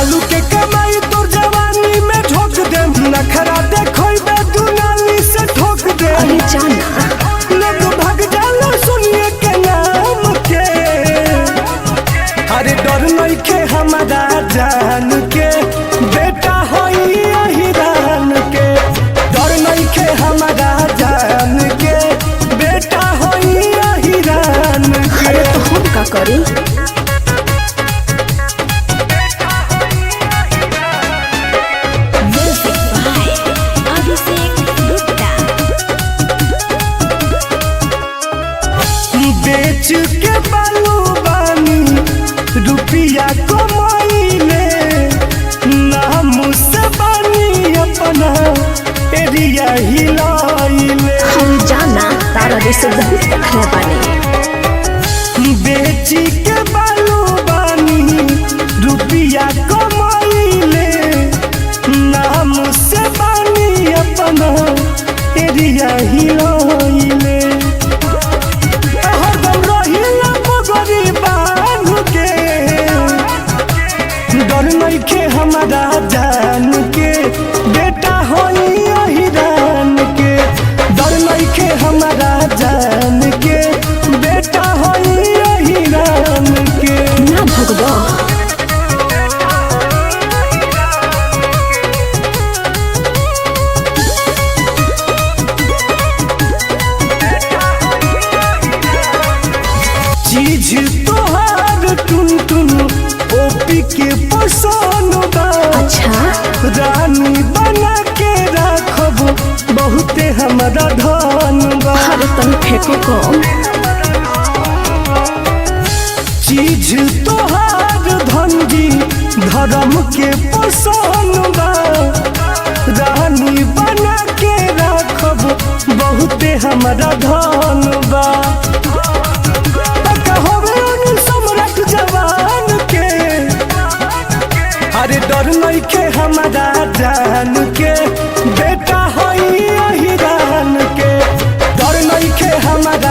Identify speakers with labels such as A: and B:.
A: सालू के कमाई तोर जवानी में ठोक दे, नखरा देखोइबे दुनाली से ठोक दे।
B: अरे जाना
A: लोग भाग जाला सुनिए के नाम के, अरे डर नइखे हमारा जान के, बेटा होई अहिरान के। डर नइखे हमारा जान के, बेटा होई अहिरान के।
B: अरे तो हम का करी।
A: बेच के बालू बानी रुपिया कमाइले, नाम से बानी अपना एरिया हिलाइले।
B: हम जाना तारा जैसे बहुत देखले बानी।
A: बेच के बालू बानी रुपिया कमाइले, नाम से बानी अपना एरिया हिलाइले। डर नइखे हमारा जान के, बेटा होई अहिरान के। डर नइखे हमारा जान के, बेटा होई अहिरान के।
B: ना भगवा
A: चीज तोहार टुन टुन ओपी के पसंद बा।
B: अच्छा
A: रानी बना के रखब, बहुते हमारा धन बा।
B: अरे तनी फेंको कम।
A: चीज तोहार धनजी धर्म के पसंद बा। रानी बना के रखब, बहुते हमारा धन बा। सम्राट जवान के, अरे डर नइखे हमारा जान के, बेटा होई अहिरान के। डर नइखे हमारा